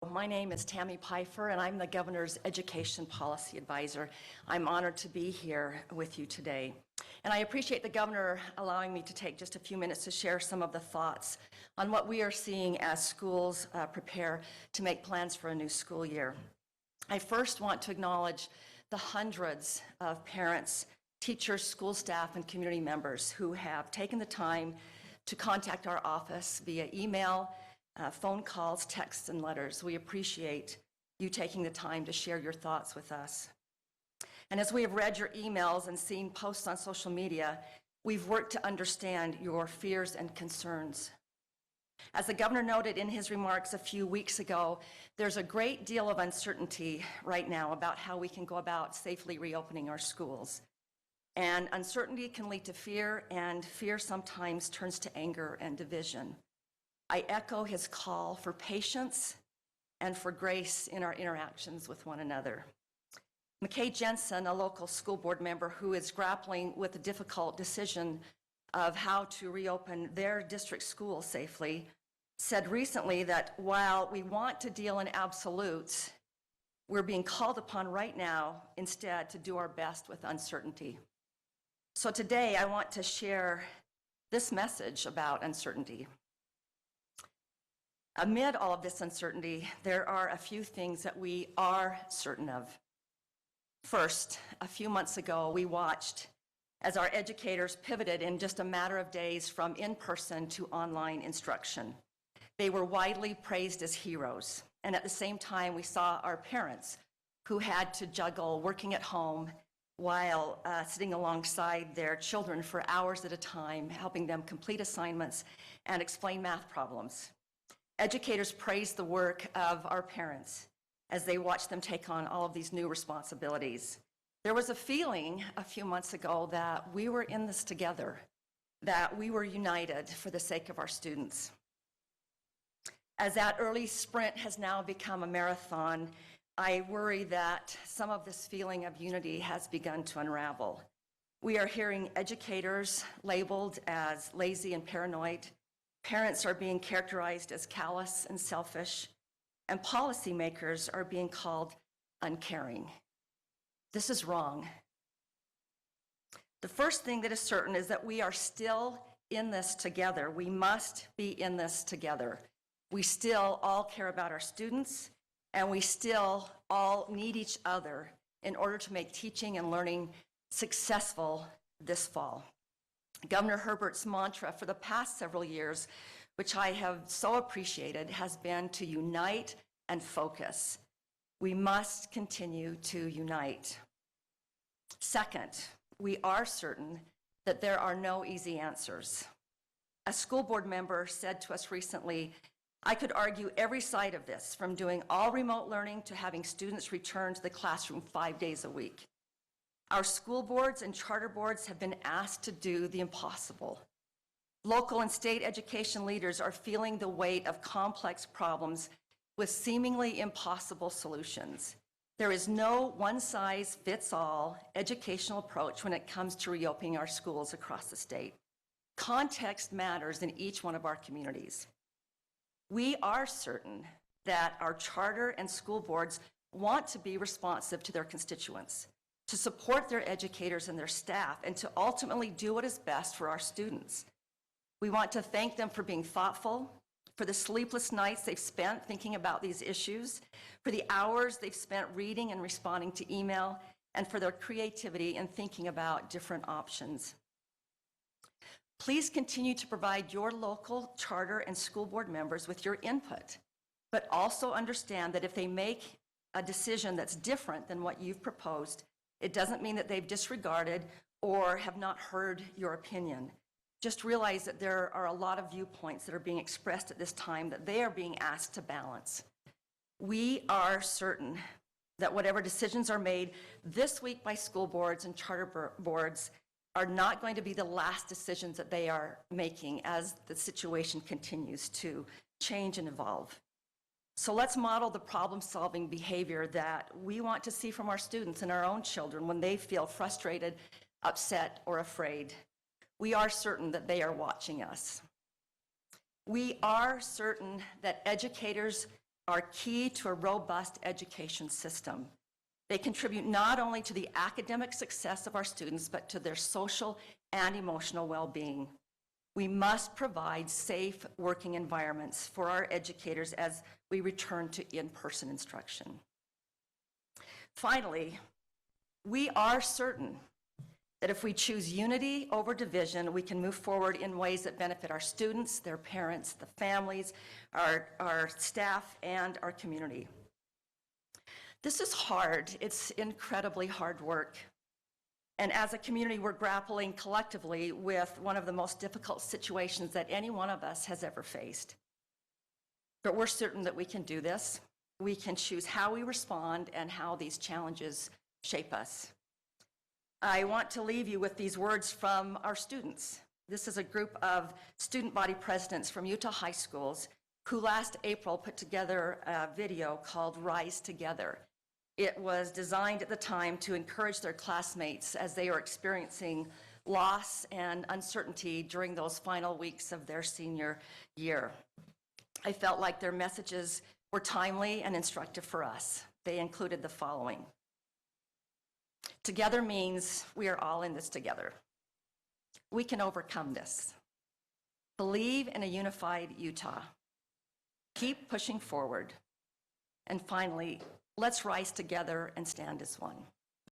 My name is Tammy Pfeiffer, and I'm the Governor's Education Policy Advisor. I'm honored to be here with you today. And I appreciate the Governor allowing me to take just a few minutes to share some of the thoughts on what we are seeing as schools prepare to make plans for a new school year. I first want to acknowledge the hundreds of parents, teachers, school staff, and community members who have taken the time to contact our office via email, phone calls, texts, and letters. We appreciate you taking the time to share your thoughts with us. And as we have read your emails and seen posts on social media, we've worked to understand your fears and concerns. As the Governor noted in his remarks a few weeks ago, there's a great deal of uncertainty right now about how we can go about safely reopening our schools. And uncertainty can lead to fear, and fear sometimes turns to anger and division. I echo his call for patience and for grace in our interactions with one another. McKay Jensen, a local school board member who is grappling with the difficult decision of how to reopen their district school safely, said recently that while we want to deal in absolutes, we're being called upon right now instead to do our best with uncertainty. So today I want to share this message about uncertainty. Amid all of this uncertainty, there are a few things that we are certain of. First, a few months ago, we watched as our educators pivoted in just a matter of days from in-person to online instruction. They were widely praised as heroes, and at the same time, we saw our parents who had to juggle working at home while sitting alongside their children for hours at a time, helping them complete assignments and explain math problems. Educators praised the work of our parents as they watched them take on all of these new responsibilities. There was a feeling a few months ago that we were in this together, that we were united for the sake of our students. As that early sprint has now become a marathon, I worry that some of this feeling of unity has begun to unravel. We are hearing educators labeled as lazy and paranoid. Parents are being characterized as callous and selfish, and policymakers are being called uncaring. This is wrong. The first thing that is certain is that we are still in this together. We must be in this together. We still all care about our students, and we still all need each other in order to make teaching and learning successful this fall. Governor Herbert's mantra for the past several years, which I have so appreciated, has been to unite and focus. We must continue to unite. Second, we are certain that there are no easy answers. A school board member said to us recently, "I could argue every side of this, from doing all remote learning to having students return to the classroom 5 days a week. Our school boards and charter boards have been asked to do the impossible. Local and state education leaders are feeling the weight of complex problems with seemingly impossible solutions. There is no one-size-fits-all educational approach when it comes to reopening our schools across the state. Context matters in each one of our communities. We are certain that our charter and school boards want to be responsive to their constituents, to support their educators and their staff, and to ultimately do what is best for our students. We want to thank them for being thoughtful, for the sleepless nights they've spent thinking about these issues, for the hours they've spent reading and responding to email, and for their creativity in thinking about different options. Please continue to provide your local charter and school board members with your input, but also understand that if they make a decision that's different than what you've proposed, it doesn't mean that they've disregarded or have not heard your opinion. Just realize that there are a lot of viewpoints that are being expressed at this time that they are being asked to balance. We are certain that whatever decisions are made this week by school boards and charter boards are not going to be the last decisions that they are making as the situation continues to change and evolve. So let's model the problem-solving behavior that we want to see from our students and our own children when they feel frustrated, upset, or afraid. We are certain that they are watching us. We are certain that educators are key to a robust education system. They contribute not only to the academic success of our students, but to their social and emotional well-being. We must provide safe working environments for our educators as we return to in-person instruction. Finally, we are certain that if we choose unity over division, we can move forward in ways that benefit our students, their parents, the families, our staff, and our community. This is hard. It's incredibly hard work. And as a community, we're grappling collectively with one of the most difficult situations that any one of us has ever faced. But we're certain that we can do this. We can choose how we respond and how these challenges shape us. I want to leave you with these words from our students. This is a group of student body presidents from Utah high schools who last April put together a video called Rise Together. It was designed at the time to encourage their classmates as they are experiencing loss and uncertainty during those final weeks of their senior year. I felt like their messages were timely and instructive for us. They included the following. Together means we are all in this together. We can overcome this. Believe in a unified Utah. Keep pushing forward. And finally, let's rise together and stand as one.